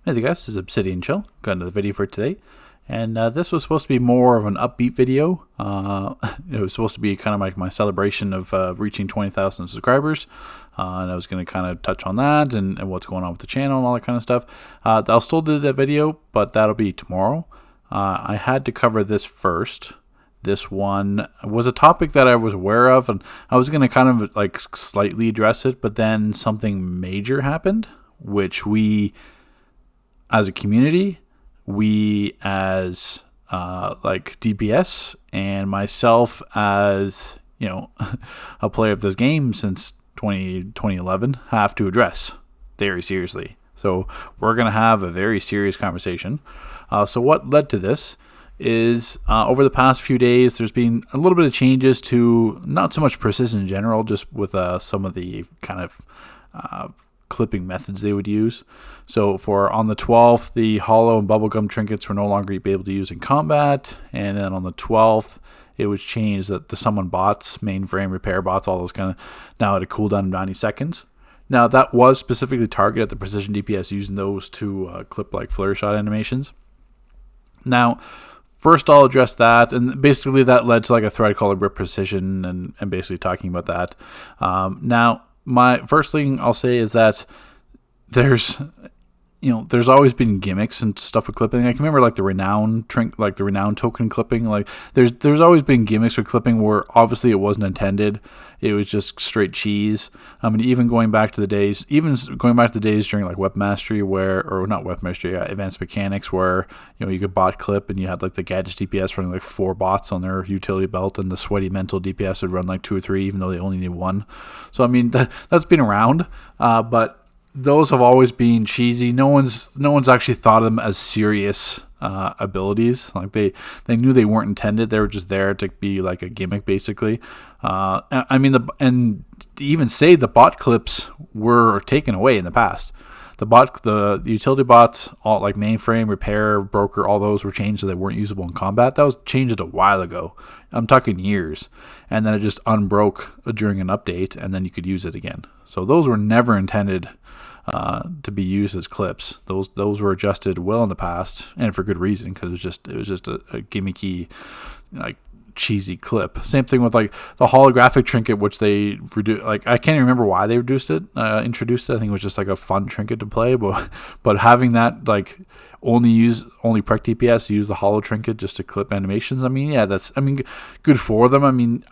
Hey there guys, this is Obsidian Chill. Got another video for today. And this was supposed to be more of an upbeat video. It was supposed to be kind of like my celebration of reaching 20,000 subscribers. And I was going to kind of touch on that and what's going on with the channel and all that kind of stuff. I'll still do that video, but that'll be tomorrow. I had to cover this first. This one was a topic that I was aware of, and I was going to kind of like slightly address it, but then something major happened, which we as a community, we as like DPS, and myself as, you know, a player of this game since 2011, have to address very seriously. So we're going to have a very serious conversation. So what led to this is over the past few days, there's been a little bit of changes to not so much precision in general, just with some of the kind of clipping methods they would use. So for on the 12th, the hollow and bubblegum trinkets were no longer be able to use in combat, and then on the 12th it was changed that the summon bots, mainframe repair bots, all those kind of, now had a cooldown of 90 seconds. Now that was specifically targeted at the precision DPS, using those to clip like flare shot animations. Now first I'll address that, and basically that led to like a thread called Rip Precision, and basically talking about that. Now my first thing I'll say is that there's always been gimmicks and stuff with clipping. I can remember like the renown token clipping. Like there's always been gimmicks with clipping where obviously it wasn't intended. It was just straight cheese. I mean, even going back to the days during like Weapon Mastery, Advanced Mechanics, where you could bot clip and you had like the Gadget DPS running like 4 bots on their utility belt, and the Sweaty Mental DPS would run like 2 or 3, even though they only need 1. So I mean that's been around, but those have always been cheesy. No one's actually thought of them as serious abilities. Like they knew they weren't intended. They were just there to be like a gimmick, basically. I mean, and to even say the bot clips were taken away in the past. The utility bots, all like mainframe, repair, broker, all those were changed so they weren't usable in combat. That was changed a while ago. I'm talking years. And then it just unbroke during an update, and then you could use it again. So those were never intended to be used as clips. Those were adjusted well in the past, and for good reason, because it was just a gimmicky, like cheesy clip. Same thing with like the holographic trinket, which they reduced. Like I can't remember why they introduced it. I think it was just like a fun trinket to play, but having that like only prec DPS use the hollow trinket just to clip animations. I mean, yeah, good for them. I mean,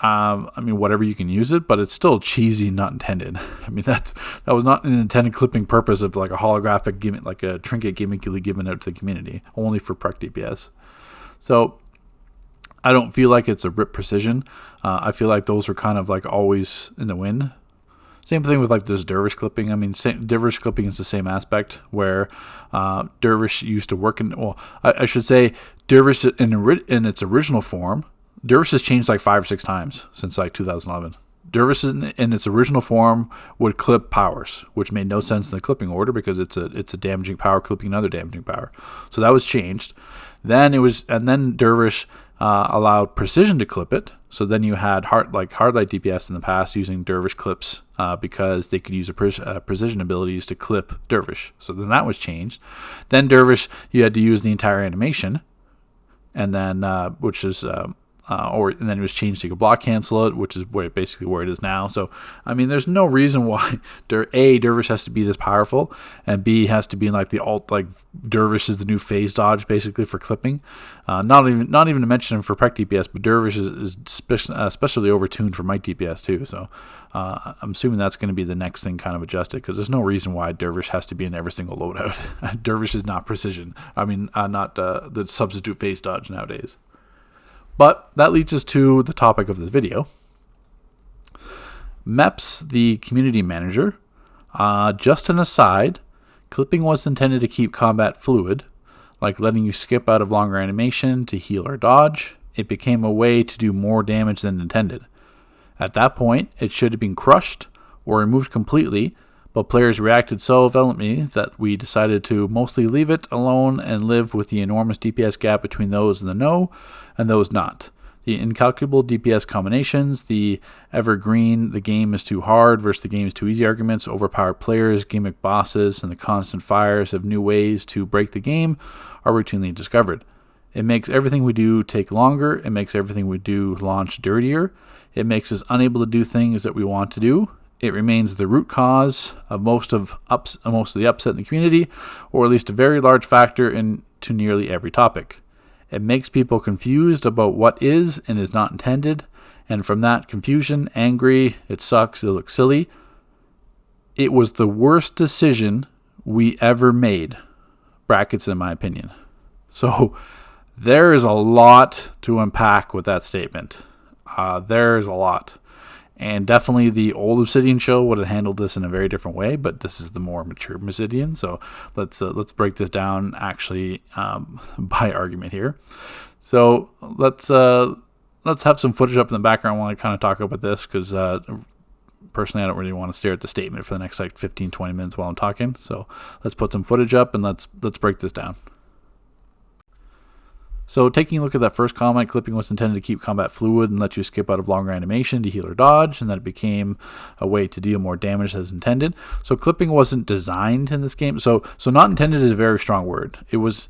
whatever, you can use it, but it's still cheesy, not intended. I mean, that was not an intended clipping purpose of like a holographic gimmick, like a trinket gimmickily given out to the community, only for prec DPS. So I don't feel like it's a Rip Precision. I feel like those are kind of like always in the wind. Same thing with like this Dervish clipping. I mean, Dervish clipping is the same aspect where Dervish used to work in. Well, I should say Dervish in its original form. Dervish has changed like 5 or 6 times since like 2011. Dervish in its original form would clip powers, which made no sense in the clipping order because it's a damaging power clipping another damaging power. So that was changed. Then Dervish allowed precision to clip it. So then you had hardlight DPS in the past using Dervish clips because they could use precision abilities to clip Dervish. So then that was changed. Then Dervish, you had to use the entire animation, and then and then it was changed so you could block cancel it, which is where it is now. So I mean, there's no reason why Dervish has to be this powerful, and B has to be in like the alt, like Dervish is the new phase dodge basically for clipping. Not even to mention for prec DPS, but Dervish is especially overtuned for might DPS too. So I'm assuming that's going to be the next thing kind of adjusted, because there's no reason why Dervish has to be in every single loadout. Dervish is not precision. I mean, not the substitute phase dodge nowadays. But that leads us to the topic of this video. Mepps the Community Manager. Just an aside, clipping was intended to keep combat fluid, like letting you skip out of longer animation to heal or dodge. It became a way to do more damage than intended. At that point, it should have been crushed or removed completely, but players reacted so violently that we decided to mostly leave it alone and live with the enormous DPS gap between those in the know and those not. The incalculable DPS combinations, the evergreen, the game is too hard versus the game is too easy arguments, overpowered players, gimmick bosses, and the constant fires of new ways to break the game are routinely discovered. It makes everything we do take longer. It makes everything we do launch dirtier. It makes us unable to do things that we want to do. It remains the root cause of most of the upset in the community, or at least a very large factor into nearly every topic. It makes people confused about what is and is not intended, and from that confusion, angry, it sucks, it looks silly. It was the worst decision we ever made, brackets in my opinion. So there is a lot to unpack with that statement. There's a lot. And definitely the old Obsidian show would have handled this in a very different way, but this is the more mature Obsidian. So let's break this down actually by argument here. So let's have some footage up in the background while I kind of talk about this, because personally I don't really want to stare at the statement for the next like 15-20 minutes while I'm talking. So let's put some footage up and let's break this down. So taking a look at that first comment, clipping was intended to keep combat fluid and let you skip out of longer animation to heal or dodge, and that it became a way to deal more damage as intended. So clipping wasn't designed in this game. So not intended is a very strong word. It was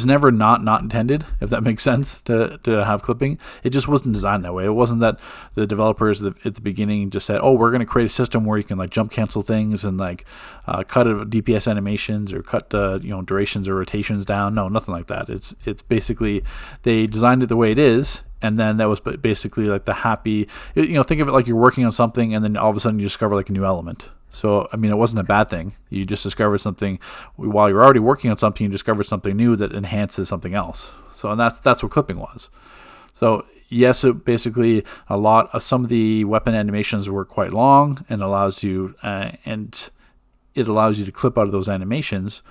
never not intended, if that makes sense, to have clipping. It just wasn't designed that way. It wasn't that the developers at the beginning just said, oh, we're going to create a system where you can like jump cancel things and like cut DPS animations or cut durations or rotations down. No, nothing like that. It's basically they designed it the way it is. And then that was basically like the happy, think of it like you're working on something and then all of a sudden you discover like a new element. So, I mean, it wasn't a bad thing. You just discovered something while you're already working on something. You discovered something new that enhances something else. So, and that's what clipping was. So, yes, it basically some of the weapon animations were quite long, and allows you to clip out of those animations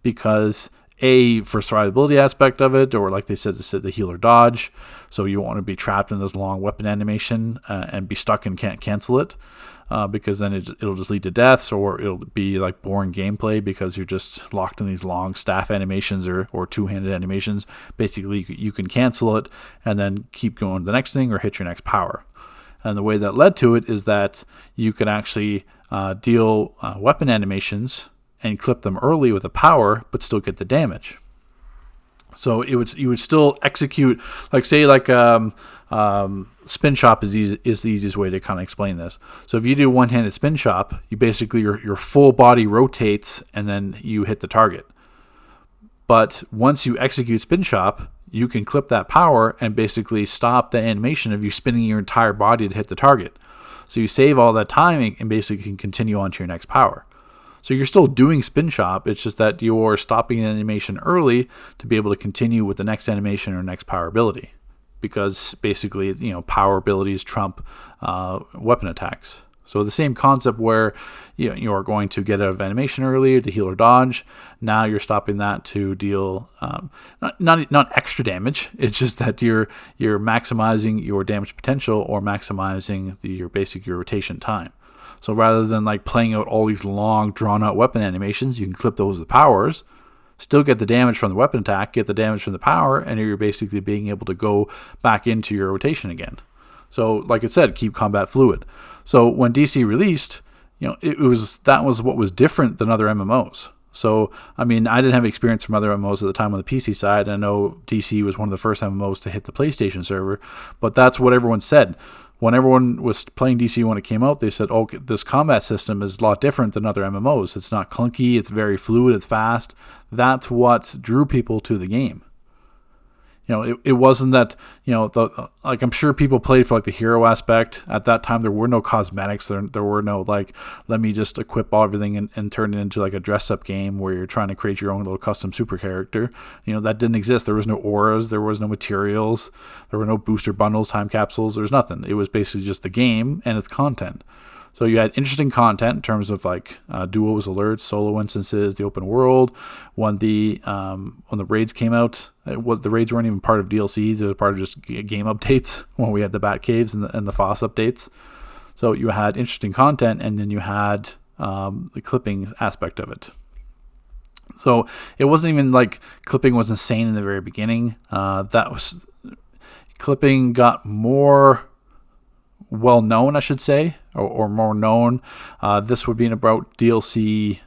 because for survivability aspect of it, or like they said, the heal or dodge. So you want to be trapped in this long weapon animation and be stuck and can't cancel it. Because then it'll just lead to deaths, or it'll be like boring gameplay because you're just locked in these long staff animations or two-handed animations. Basically, you can cancel it and then keep going to the next thing or hit your next power. And the way that led to it is that you could actually deal weapon animations and clip them early with a power, but still get the damage. So you would still execute, like say like spin chop is the easiest way to kind of explain this. So if you do one-handed spin chop, you basically your full body rotates and then you hit the target. But once you execute spin chop, you can clip that power and basically stop the animation of you spinning your entire body to hit the target. So you save all that time and basically can continue on to your next power. So you're still doing spin chop, it's just that you're stopping an animation early to be able to continue with the next animation or next power ability. Because basically, power abilities trump weapon attacks. So the same concept where you are going to get out of animation earlier to heal or dodge. Now you're stopping that to deal not extra damage. It's just that you're maximizing your damage potential or maximizing your rotation time. So rather than like playing out all these long drawn out weapon animations, you can clip those with powers. Still get the damage from the weapon attack, get the damage from the power, and you're basically being able to go back into your rotation again. So, like I said, keep combat fluid. So when DC released, that was what was different than other MMOs. So, I mean, I didn't have experience from other MMOs at the time on the PC side. I know DC was one of the first MMOs to hit the PlayStation server, but that's what everyone said. When everyone was playing DC when it came out, they said, oh, this combat system is a lot different than other MMOs. It's not clunky, it's very fluid, it's fast. That's what drew people to the game. It wasn't that, like I'm sure people played for like the hero aspect. At that time, there were no cosmetics. There were no like, let me just equip everything and turn it into like a dress-up game where you're trying to create your own little custom super character. That didn't exist. There was no auras. There was no materials. There were no booster bundles, time capsules. There's nothing. It was basically just the game and its content. So you had interesting content in terms of like duos, alerts, solo instances, the open world. When the raids came out, the raids weren't even part of DLCs. It was part of just game updates when we had the Bat Caves and the FOSS updates. So you had interesting content, and then you had the clipping aspect of it. So it wasn't even like clipping was insane in the very beginning. clipping got more well known, I should say, or more known. This would be in about DLC,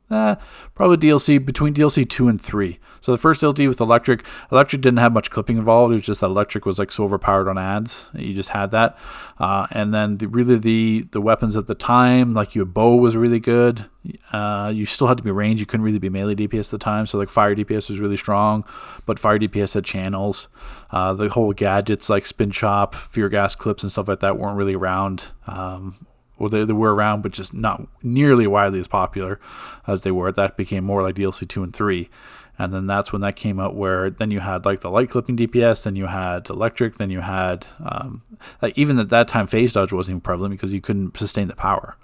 probably DLC between DLC 2 and 3. So the first DLC with Electric didn't have much clipping involved. It was just that Electric was like so overpowered on ads. You just had that. And then the weapons at the time, like your bow was really good. You still had to be ranged. You couldn't really be melee DPS at the time. So like fire DPS was really strong, but fire DPS had channels. The whole gadgets like spin chop, fear gas clips and stuff like that weren't really around. Well, they were around, but just not nearly widely as popular as they were. That became more like DLC 2 and 3. And then that's when that came out, where then you had like the light clipping DPS, then you had electric, then you had, like even at that time, phase dodge wasn't even prevalent because you couldn't sustain the power.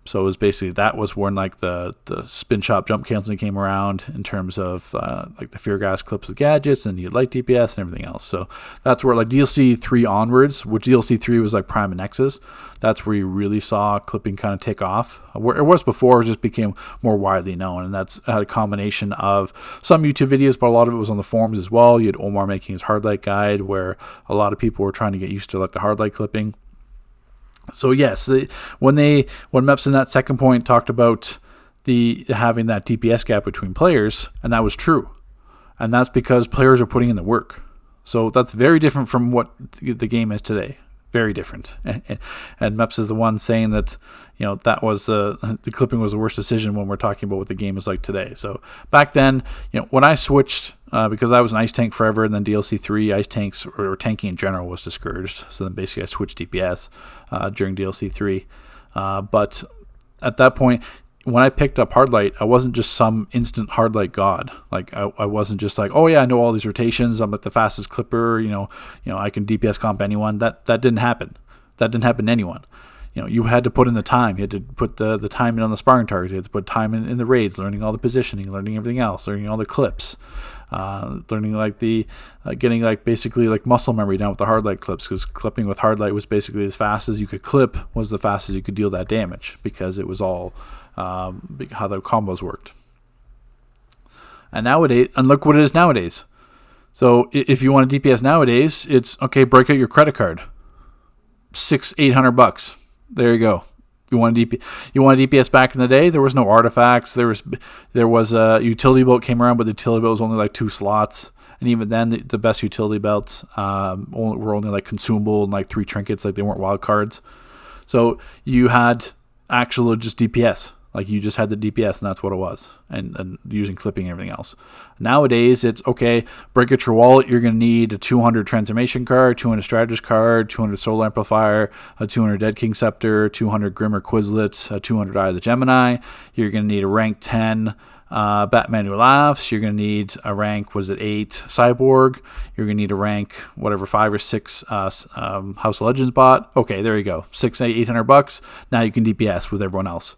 So it was basically, that was when like the spin chop jump canceling came around in terms of like the fear gas clips with gadgets, and you had light DPS and everything else. So that's where like DLC 3 onwards, which DLC 3 was like Prime and Nexus, that's where you really saw clipping kind of take off. Where it was before, it just became more widely known, and that's had a combination of some YouTube videos, but a lot of it was on the forums as well. You had Omar making his hard light guide, where a lot of people were trying to get used to like the hard light clipping. So yes, when Mepps in that second point talked about having that DPS gap between players, and that was true, and that's because players are putting in the work. So that's very different from what the game is today. Very different. And Mepps is the one saying that, you know, that was the clipping was the worst decision when we're talking about what the game is like today. So back then, you know, when I switched, because I was an ice tank forever, and then DLC 3, ice tanks or tanking in general was discouraged. So then basically I switched DPS during DLC 3. But at that point, when I picked up Hardlight, I wasn't just some instant Hardlight god. Like I wasn't just like, oh yeah, I know all these rotations. I'm like the fastest clipper. You know, I can DPS comp anyone. That didn't happen. That didn't happen to anyone. You know, you had to put in the time. You had to put the time in on the sparring targets. You had to put time in the raids, learning all the positioning, learning everything else, learning all the clips, learning like getting like basically like muscle memory down with the hardlight clips, because clipping with hardlight was basically as fast as you could clip was the fastest you could deal that damage, because it was all how the combos worked. And nowadays, and look what it is nowadays. So if you want a DPS nowadays, it's okay. Break out your credit card, $600-800. There you go. You want a DPS back in the day? There was no artifacts. There was a utility belt came around, but the utility belt was only like 2 slots, and even then, the best utility belts were only like consumable and like 3 trinkets. Like they weren't wild cards. So you had actual just DPS. Like you just had the DPS, and that's what it was, and using clipping and everything else. Nowadays, it's okay. Break out your wallet. You're going to need a 200 transformation card, 200 strategist card, 200 soul amplifier, a 200 Dead King scepter, 200 Grimmer Quizlet, a 200 Eye of the Gemini. You're going to need a rank 10 Batman Who Laughs. You're going to need a rank 8 Cyborg. You're going to need a rank 5 or 6 House of Legends bot. Okay, there you go. $600-800. Now you can DPS with everyone else.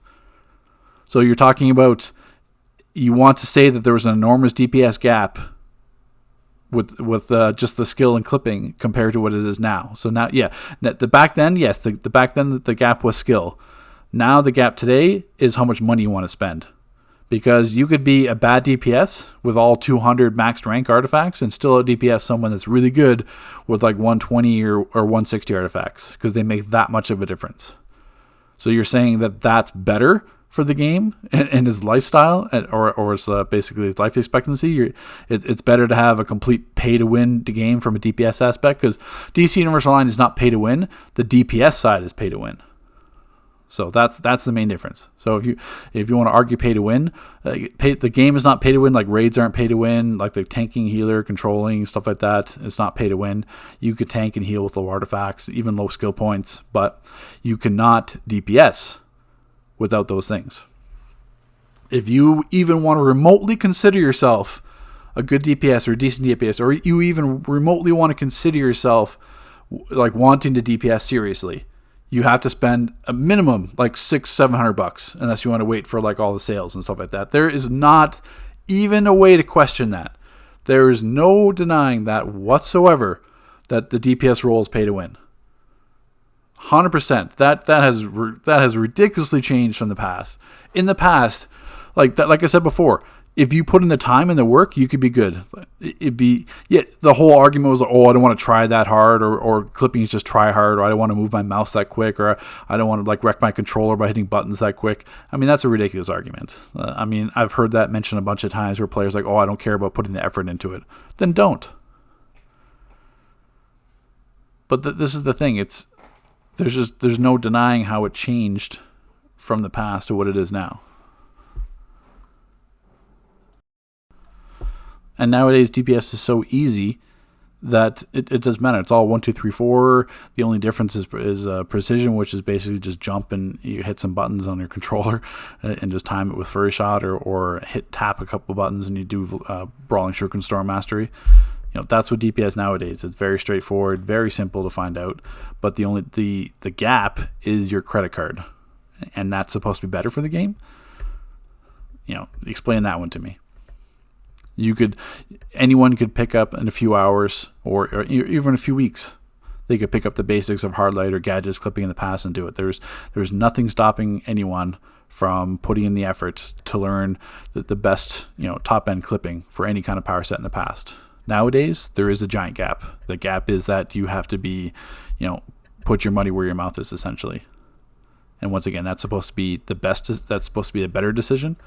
So you're talking about, you want to say that there was an enormous DPS gap with just the skill and clipping compared to what it is now. So now, yeah, back then, yes, back then the gap was skill. Now the gap today is how much money you want to spend, because you could be a bad DPS with all 200 maxed rank artifacts and still DPS someone that's really good with like 120 or 160 artifacts, because they make that much of a difference. So you're saying that that's better for the game and his lifestyle, or it's basically his life expectancy. It's better to have a complete pay-to-win game from a DPS aspect, because DC Universal Online is not pay-to-win. The DPS side is pay-to-win. So that's the main difference. So if you want to argue pay-to-win, the game is not pay-to-win. Like raids aren't pay-to-win. Like the tanking, healer, controlling, stuff like that, it's not pay-to-win. You could tank and heal with low artifacts, even low skill points, but you cannot DPS without those things. If you even want to remotely consider yourself a good DPS or a decent DPS, or you even remotely want to consider yourself like wanting to DPS seriously, you have to spend a minimum like $600-700, unless you want to wait for like all the sales and stuff like that. There is not even a way to question that. There is no denying that whatsoever, that the DPS role is pay to win. 100%. That has ridiculously changed from the past. In the past, like I said before, if you put in the time and the work, you could be good. The whole argument was, oh, I don't want to try that hard, or clipping is just try hard, or I don't want to move my mouse that quick, or I don't want to like wreck my controller by hitting buttons that quick. I mean, that's a ridiculous argument. I mean, I've heard that mentioned a bunch of times where players are like, oh, I don't care about putting the effort into it. Then don't. But this is the thing. There's no denying how it changed from the past to what it is now. And nowadays, DPS is so easy that it doesn't matter. It's all 1, 2, 3, 4. The only difference is precision, which is basically just jump and you hit some buttons on your controller and just time it with Furry Shot, or tap a couple buttons and you do Brawling Shuriken Storm Mastery. That's what DPS nowadays. It's very straightforward, very simple to find out. But the gap is your credit card, and that's supposed to be better for the game. Explain that one to me. Anyone could pick up in a few hours or even a few weeks. They could pick up the basics of hard light or gadgets, clipping in the past, and do it. There's nothing stopping anyone from putting in the effort to learn the best top end clipping for any kind of power set in the past. Nowadays, there is a giant gap. The gap is that you have to be, put your money where your mouth is, essentially. And once again, that's supposed to be the best. That's supposed to be a better decision.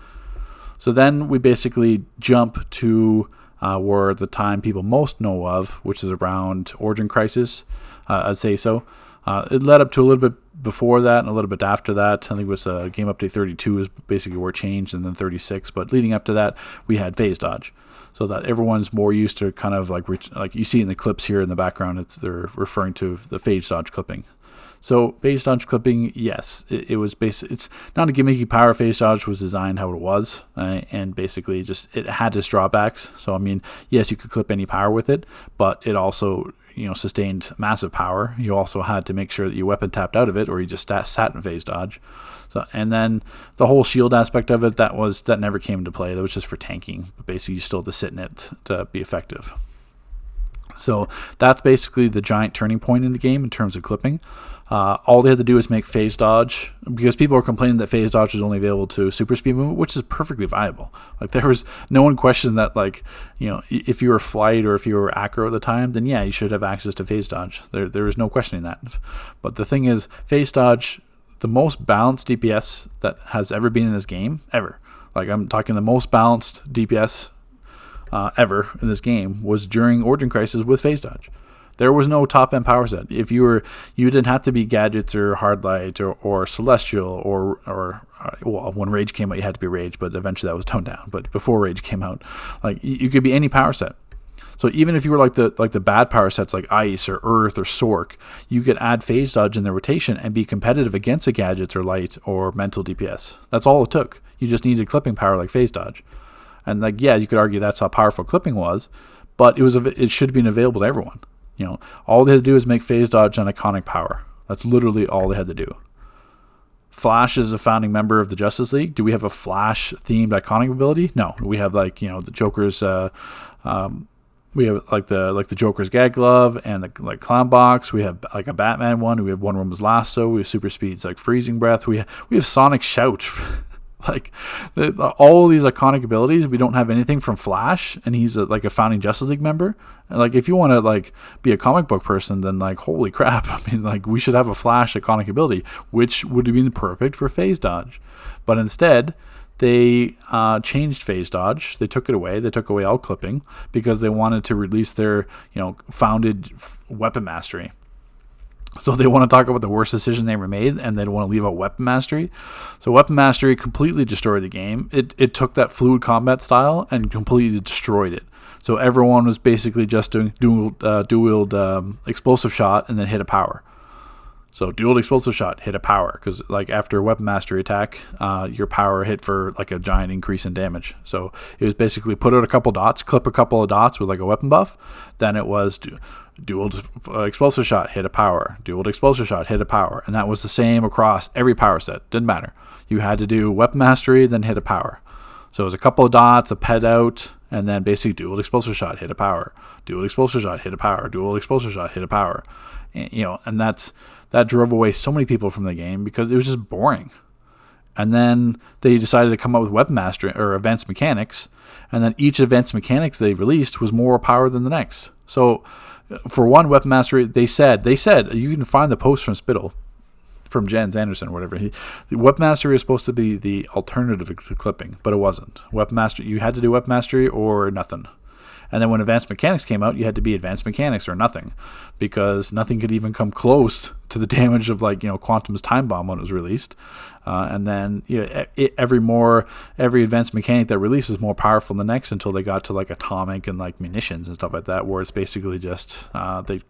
So then we basically jump to where the time people most know of, which is around Origin Crisis, I'd say so. It led up to a little bit before that and a little bit after that. I think it was Game Update 32 is basically where it changed, and then 36. But leading up to that, we had phase dodge. So that everyone's more used to kind of like you see in the clips here in the background, they're referring to the phase dodge clipping. So phase dodge clipping, yes, it was it's not a gimmicky power. Phase dodge was designed how it was, and basically it had its drawbacks. So I mean, yes, you could clip any power with it, but it also sustained massive power. You also had to make sure that you weapon tapped out of it, or you just sat in phase dodge. So, and then the whole shield aspect of it, that never came into play. That was just for tanking. But basically, you still had to sit in it to be effective. So that's basically the giant turning point in the game in terms of clipping. All they had to do is make phase dodge, because people were complaining that phase dodge was only available to super speed movement, which is perfectly viable. Like, there was no one questioned that, if you were flight or if you were acro at the time, then yeah, you should have access to phase dodge. There was no questioning that. But the thing is, phase dodge, the most balanced DPS that has ever been in this game, ever. Like, I'm talking the most balanced DPS ever in this game was during Origin Crisis with phase dodge. There was no top end power set. If you didn't have to be gadgets or hard light or celestial or when Rage came out, you had to be Rage, but eventually that was toned down. But before Rage came out, like, you could be any power set. So even if you were like the bad power sets like Ice or Earth or Sork, you could add phase dodge in the rotation and be competitive against a gadgets or light or mental DPS. That's all it took. You just needed clipping power like phase dodge. And you could argue that's how powerful clipping was, but it should have been available to everyone. All they had to do is make phase dodge an iconic power. That's literally all they had to do. Flash is a founding member of the Justice League. Do we have a Flash themed iconic ability? No. We have the Joker's we have the Joker's gag glove and the clown box. We have like a Batman one. We have Wonder Woman's lasso. We have super speeds like freezing breath. We have Sonic shout. All of these iconic abilities. We don't have anything from Flash, and he's a founding Justice League member. And if you want to be a comic book person, then holy crap! I mean, we should have a Flash iconic ability, which would have been perfect for phase dodge. But instead, they changed phase dodge. They took it away. They took away all clipping because they wanted to release their founded weapon mastery. So they want to talk about the worst decision they ever made, and they don't want to leave out weapon mastery. So weapon mastery completely destroyed the game. It took that fluid combat style and completely destroyed it. So everyone was basically just doing dual explosive shot and then hit a power. So dual explosive shot, hit a power, because after a weapon mastery attack, your power hit for a giant increase in damage. So it was basically put out a couple dots, clip a couple of dots with a weapon buff. Then it was dual explosive shot, hit a power. Dual explosive shot, hit a power. And that was the same across every power set. Didn't matter. You had to do weapon mastery, then hit a power. So it was a couple of dots, a ped out, and then basically dual explosive shot, hit a power. Dual explosive shot, hit a power. Dual explosive shot, hit a power. And that drove away so many people from the game because it was just boring. And then they decided to come up with weapon mastery or advanced mechanics, and then each advanced mechanics they released was more power than the next. So for one, weapon mastery, they said you can find the post from Spittle, from Jens Anderson or whatever. The weapon mastery is supposed to be the alternative to clipping, but it wasn't. Weapon mastery, you had to do weapon mastery or nothing. And then when advanced mechanics came out, you had to be advanced mechanics or nothing, because nothing could even come close to the damage of Quantum's time bomb when it was released. And then every advanced mechanic that released was more powerful than the next until they got to atomic and munitions and stuff like that, where it's basically just they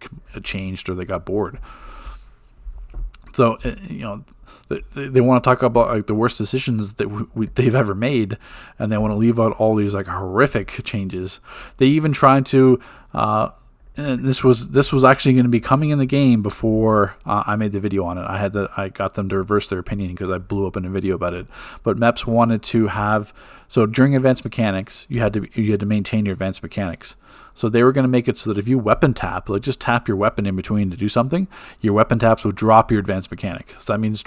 changed or they got bored. So they want to talk about the worst decisions that they've ever made, and they want to leave out all these horrific changes. They even tried to, and this was actually going to be coming in the game before I made the video on it. I got them to reverse their opinion because I blew up in a video about it. But Mepps wanted to have, so during advanced mechanics, you had to maintain your advanced mechanics. So they were going to make it so that if you weapon tap, just tap your weapon in between to do something, your weapon taps will drop your advanced mechanic. So that means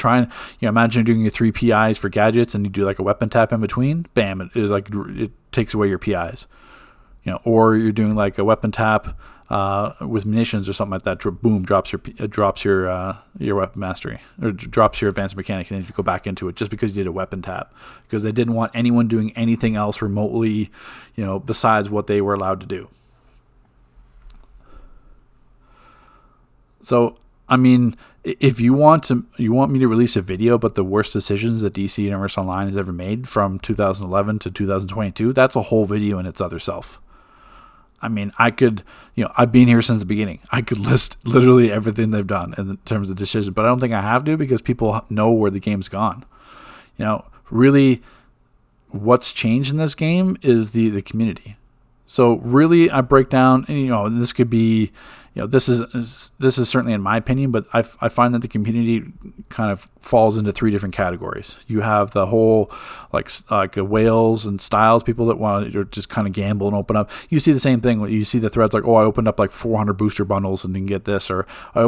imagine doing your 3 PIs for gadgets and you do a weapon tap in between, bam, it takes away your PIs. Or you're doing a weapon tap with munitions or something like that, boom, drops your weapon mastery, or drops your advanced mechanic, and then you go back into it just because you did a weapon tap, because they didn't want anyone doing anything else remotely, besides what they were allowed to do. So, if you want me to release a video about the worst decisions that DC Universe Online has ever made from 2011 to 2022, that's a whole video in its other self. I could, I've been here since the beginning. I could list literally everything they've done in terms of decisions, but I don't think I have to, because people know where the game's gone. Really, what's changed in this game is the community. So really, I break down, and this could be, this is certainly in my opinion, but I find that the community kind of falls into 3 different categories. You have the whole whales and styles, people that want to just kind of gamble and open up. You see the same thing when you see the threads I opened up 400 booster bundles and didn't get this, or I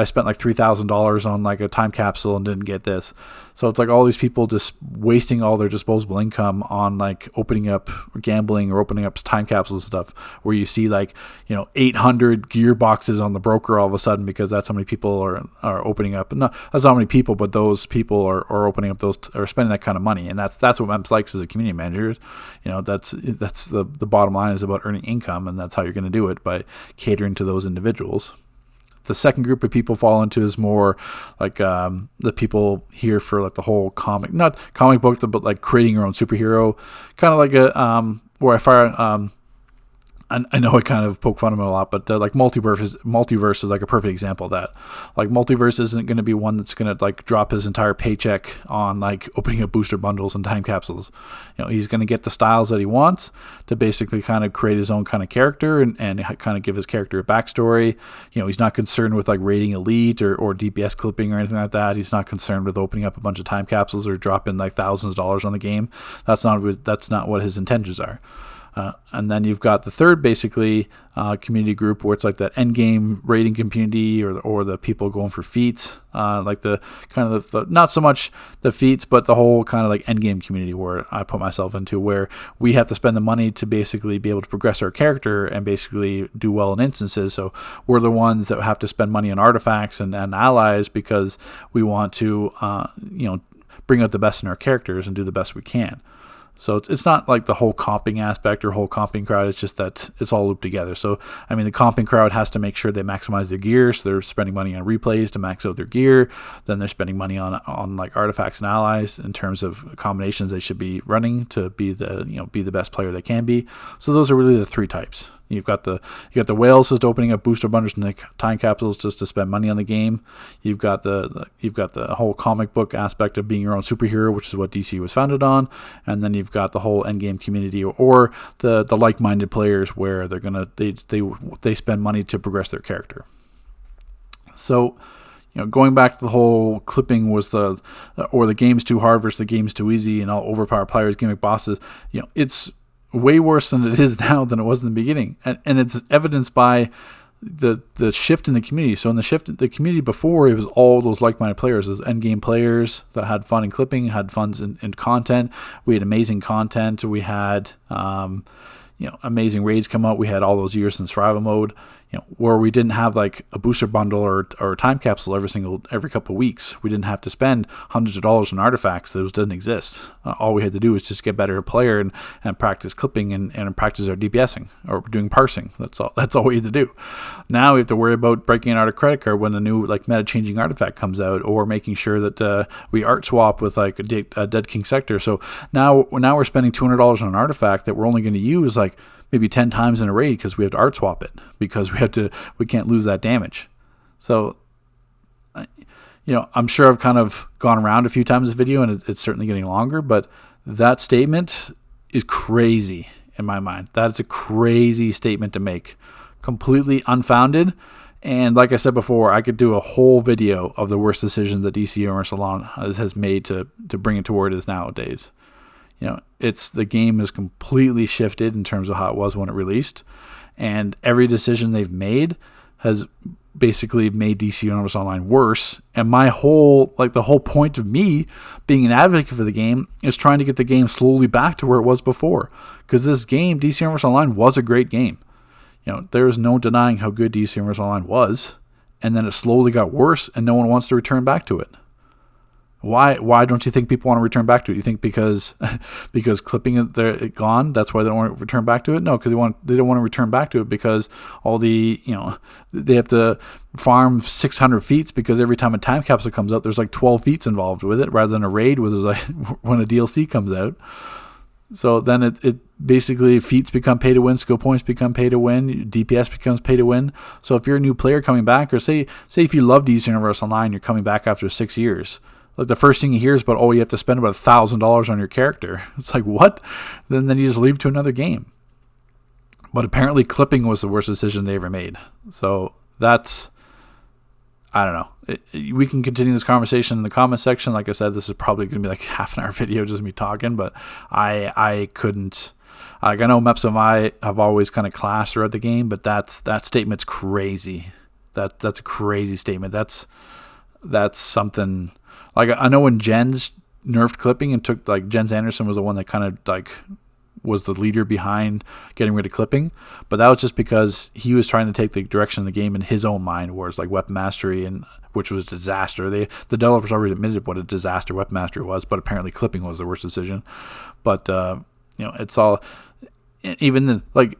spent $3,000 on a time capsule and didn't get this. So it's all these people just wasting all their disposable income on opening up or gambling or opening up time capsules and stuff, where you see 800 gear boxes on the broker all of a sudden, because that's how many people are opening up. No, that's not how many people, but those people are opening up those, or spending that kind of money. And that's what Mepps likes as a community manager. That's the bottom line, is about earning income, and that's how you're going to do it, by catering to those individuals. The second group of people fall into is more the people here for the whole not comic book, but creating your own superhero, kind of where I fire. I know I kind of poke fun of him a lot, but multiverse is a perfect example of that. Multiverse isn't going to be one that's going to drop his entire paycheck on opening up booster bundles and time capsules. He's going to get the styles that he wants to basically kind of create his own kind of character and kind of give his character a backstory. He's not concerned with rating elite or DPS clipping or anything like that. He's not concerned with opening up a bunch of time capsules or dropping thousands of dollars on the game. That's not what his intentions are. And then you've got the third, basically, community group, where it's that end game rating community, or the people going for feats, the kind of the not so much the feats, but the whole kind of end game community, where I put myself into, where we have to spend the money to basically be able to progress our character and basically do well in instances. So we're the ones that have to spend money on artifacts and allies, because we want to bring out the best in our characters and do the best we can. So it's not the whole comping aspect or whole comping crowd. It's just that it's all looped together. So, the comping crowd has to make sure they maximize their gear. So they're spending money on replays to max out their gear. Then they're spending money on artifacts and allies in terms of combinations they should be running to be the best player they can be. So those are really the 3 types. You've got the whales just opening up booster bundles and time capsules just to spend money on the game. You've got the whole comic book aspect of being your own superhero, which is what DC was founded on, and then you've got the whole end game community, or the like-minded players, where they spend money to progress their character. So, going back to the whole clipping was the game's too hard versus the game's too easy, and all overpowered players, gimmick bosses. It's way worse than it is now than it was in the beginning, and it's evidenced by the shift in the community. So in the community before, it was all those like-minded players, those endgame players that had fun in clipping, had fun in content. We had amazing content. We had amazing raids come out. We had all those years in survival mode, where we didn't have like a booster bundle or a time capsule every couple of weeks. We didn't have to spend hundreds of dollars on artifacts. Those didn't exist. All we had to do was just get better at player and practice clipping and practice our DPSing or doing parsing. That's all we had to do. Now we have to worry about breaking out a credit card when a new like meta changing artifact comes out, or making sure that we art swap with like a Dead King Sector. So now we're spending $200 on an artifact that we're only going to use like maybe 10 times in a raid because we have to art swap it, because we can't lose that damage. So, I'm sure I've kind of gone around a few times this video, and it's certainly getting longer, but that statement is crazy in my mind. That's a crazy statement to make, completely unfounded. And like I said before, I could do a whole video of the worst decisions that DCUO Salon has made to bring it to where it is nowadays. The game is completely shifted in terms of how it was when it released, and every decision they've made has basically made DC Universe Online worse. And the whole point of me being an advocate for the game is trying to get the game slowly back to where it was before, because this game, DC Universe Online, was a great game. There is no denying how good DC Universe Online was, and then it slowly got worse, and no one wants to return back to it. Why don't you think people want to return back to it? You think because clipping is gone, that's why they don't want to return back to it? No, because they don't want to return back to it because all the they have to farm 600 feats, because every time a time capsule comes out, there's like 12 feats involved with it, rather than a raid where there's like when a DLC comes out. So then it basically, feats become pay to win, skill points become pay to win, DPS becomes pay to win. So if you're a new player coming back, or say if you love DC Universe Online, you're coming back after 6 years. Like the first thing you hear is about, you have to spend about $1,000 on your character. It's like, what? Then you just leave to another game. But apparently clipping was the worst decision they ever made. So that's, I don't know. We can continue this conversation in the comment section. Like I said, this is probably going to be like half an hour video, just me talking, but I couldn't. Like, I know Mepps and I have always kind of clashed throughout the game, but that statement's crazy. That's a crazy statement. That's something. Like, I know when Jens nerfed clipping and took, like, Jens Anderson was the one that kind of, like, was the leader behind getting rid of clipping. But that was just because he was trying to take the direction of the game in his own mind, whereas, like, weapon mastery, which was a disaster. The developers already admitted what a disaster weapon mastery was, but apparently clipping was the worst decision. But, it's all, even then, like,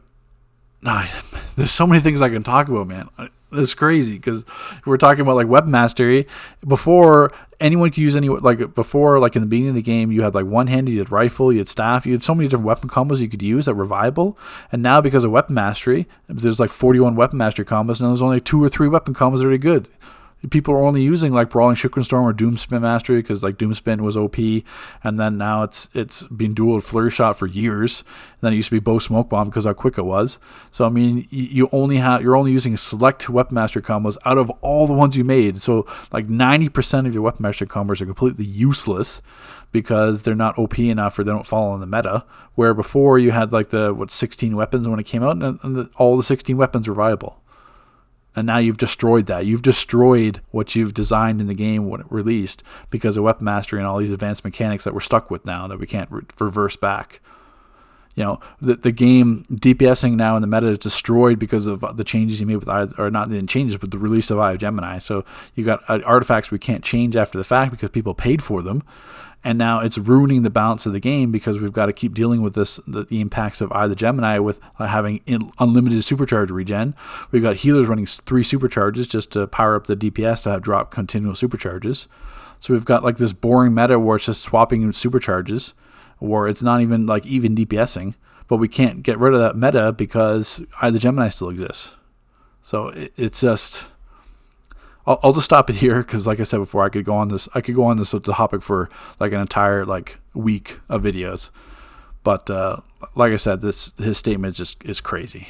there's so many things I can talk about, man. It's crazy, because we're talking about like weapon mastery. Before, anyone could use before, like in the beginning of the game, you had like one-handed, you had rifle, you had staff, you had so many different weapon combos you could use that were viable. And now, because of weapon mastery, there's like 41 weapon mastery combos, and there's only 2 or 3 weapon combos that are really good. People are only using like Brawling Shuriken Storm or Doomspin Mastery, because like Doomspin was OP, and then now it's been dueled Flurry Shot for years. And then it used to be Bow Smoke Bomb because how quick it was. So I mean, you're only using select weapon mastery combos out of all the ones you made. So like 90% of your weapon mastery combos are completely useless because they're not OP enough, or they don't follow in the meta. Where before you had like 16 weapons when it came out, and all the 16 weapons were viable. And now you've destroyed that. You've destroyed what you've designed in the game when it released, because of weapon mastery and all these advanced mechanics that we're stuck with now that we can't reverse back. The game DPSing now in the meta is destroyed because of the changes you made with or not the changes, but the release of Eye of Gemini. So you got artifacts we can't change after the fact because people paid for them. And now it's ruining the balance of the game, because we've got to keep dealing with the impacts of Eye of the Gemini with having unlimited supercharge regen. We've got healers running 3 supercharges just to power up the DPS to have drop continual supercharges. So we've got like this boring meta where it's just swapping supercharges, or it's not even like even DPSing, but we can't get rid of that meta because Eye of the Gemini still exists. So it's just... I'll just stop it here, because like I said before, I could go on this topic for like an entire like week of videos. But like I said, his statement is crazy.